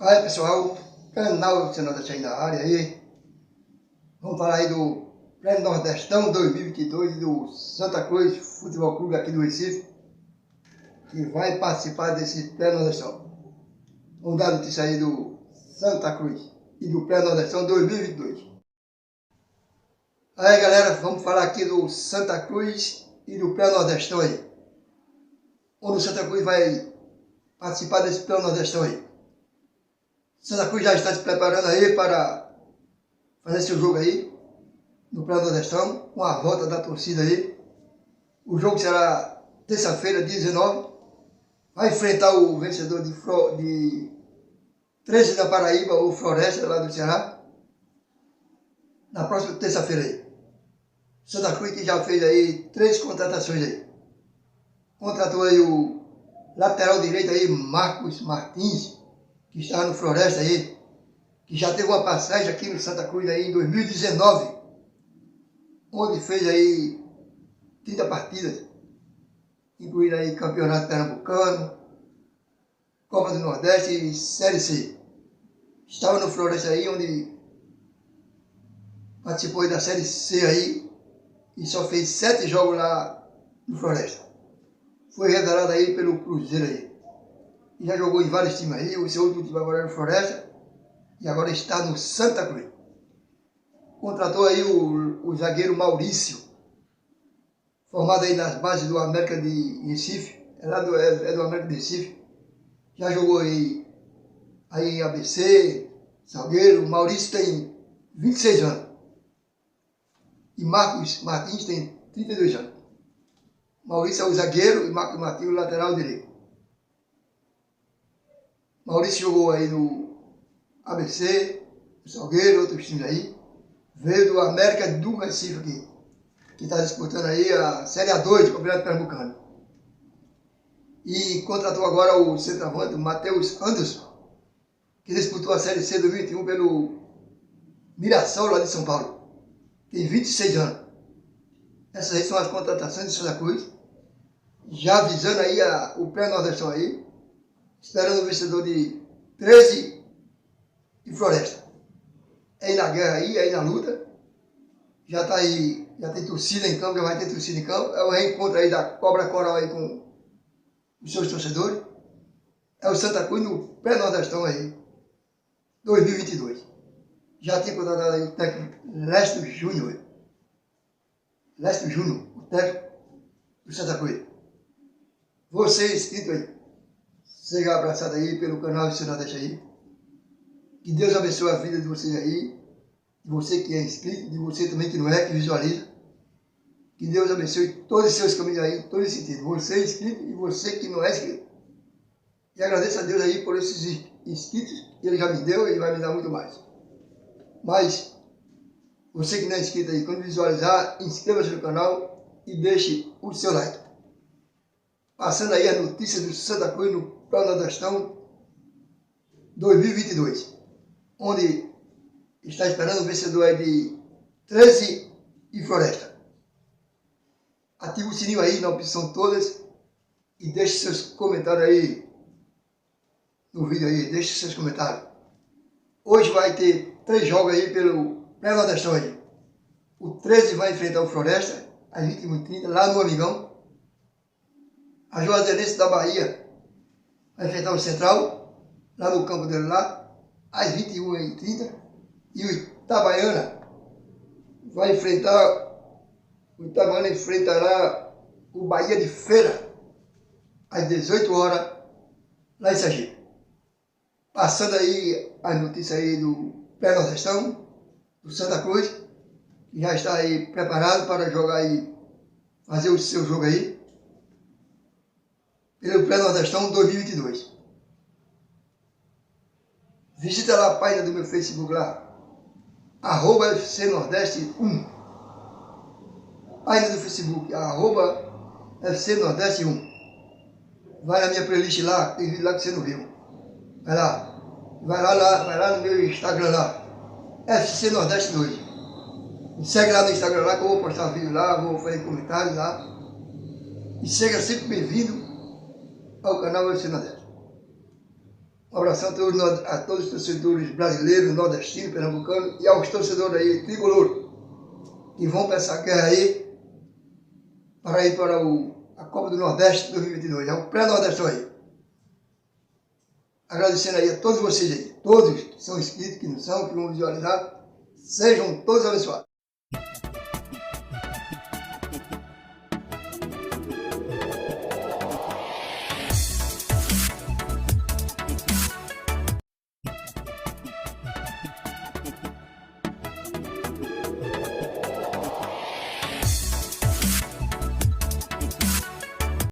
Aí pessoal, canal FC Nordeste aí na área aí. Vamos falar aí do Prêmio Nordestão 2022 do Santa Cruz Futebol Clube aqui do Recife, que vai participar desse Prêmio Nordestão. Vamos dar notícia aí do Santa Cruz e do Prêmio Nordestão 2022. Aí galera, vamos falar aqui do Santa Cruz e do Prêmio Nordestão aí. Onde o Santa Cruz vai participar desse Prêmio Nordestão aí. Santa Cruz já está se preparando aí para fazer seu jogo aí no Prêmio Nordestão, com a volta da torcida aí. O jogo será terça-feira, dia 19. Vai enfrentar o vencedor de 13 da Paraíba, o Floresta, lá do Ceará, na próxima terça-feira aí. Santa Cruz que já fez aí 3 contratações aí. Contratou aí o lateral direito aí, Marcos Martins, que está no Floresta aí, que já teve uma passagem aqui no Santa Cruz aí em 2019, onde fez aí 30 partidas, incluindo aí Campeonato Pernambucano, Copa do Nordeste e Série C. Estava no Floresta aí, onde participou aí da Série C aí, e só fez 7 jogos lá no Floresta. Foi revelado aí pelo Cruzeiro aí. E já jogou em vários times aí, o seu último time agora é no Floresta, e agora está no Santa Cruz. Contratou aí o zagueiro Maurício, formado aí nas bases do América de Recife, é do América de Recife. Já jogou aí em ABC, Salgueiro. O Maurício tem 26 anos. E Marcos Martins tem 32 anos. Maurício é o zagueiro e Marcos Martins o lateral direito. Maurício jogou aí no ABC, no Salgueiro, outros times aí. Veio do América do Recife aqui, que está disputando aí a Série A2 do Campeonato Pernambucano. E contratou agora o centroavante, o Matheus Anderson, que disputou a Série C 2021 pelo Mirassol lá de São Paulo. Tem 26 anos. Essas aí são as contratações de Santa Cruz, já visando aí o pré-nordestão aí, esperando o vencedor de 13 e Floresta. É aí na guerra aí, é aí na luta. Já tá aí, já tem torcida em campo, já vai ter torcida em campo. É o reencontro aí da Cobra Coral aí com os seus torcedores. É o Santa Cruz no pré-nordestão aí, 2022. Já tinha contratado aí o técnico Lécio Júnior. Lécio Júnior, o técnico do Santa Cruz. Você inscrito aí, seja abraçado aí pelo canal FC Nordeste aí. Que Deus abençoe a vida de vocês aí, de você que é inscrito, de você também que não é, que visualiza. Que Deus abençoe todos os seus caminhos aí, em todo esse sentido. Você é inscrito e você que não é inscrito. E agradeço a Deus aí por esses inscritos que Ele já me deu e Ele vai me dar muito mais. Mas, você que não é inscrito aí, quando visualizar, inscreva-se no canal e deixe o seu like. Passando aí as notícias do Santa Cruz no Pré-Nordestão 2022, onde está esperando o vencedor aí de 13 e Floresta. Ative o sininho aí na opção todas e deixe seus comentários aí no vídeo aí, deixe seus comentários. Hoje vai ter 3 jogos aí pelo Pré-Nordestão aí. O 13 vai enfrentar o Floresta às 21h30 lá no Amigão. A Juazeirense da Bahia vai enfrentar o Central, lá no campo dele lá, às 21h30. E o Itabaiana vai enfrentará o Bahia de Feira, às 18 horas, lá em Sergipe. Passando aí as notícias aí do Pré-Nordestão, do Santa Cruz, que já está aí preparado para jogar aí, fazer o seu jogo aí, pelo Pré-Nordestão 2022. Visita lá a página do meu Facebook lá, @FC Nordeste 1. Página do Facebook, @FC Nordeste 1. Vai na minha playlist lá, tem vídeo lá que você não viu. Vai lá no meu Instagram lá, FC Nordeste 2. Me segue lá no Instagram lá que eu vou postar vídeo lá, vou fazer comentários lá. E seja sempre bem-vindo ao canal FC Nordeste. Um abração a todos os torcedores brasileiros, nordestinos, pernambucanos e aos torcedores aí, tricolor, que vão para essa guerra aí, para ir para a Copa do Nordeste 2022. É um pré-nordestão aí. Agradecendo aí a todos vocês aí, todos que são inscritos, que não são, que vão visualizar, sejam todos abençoados.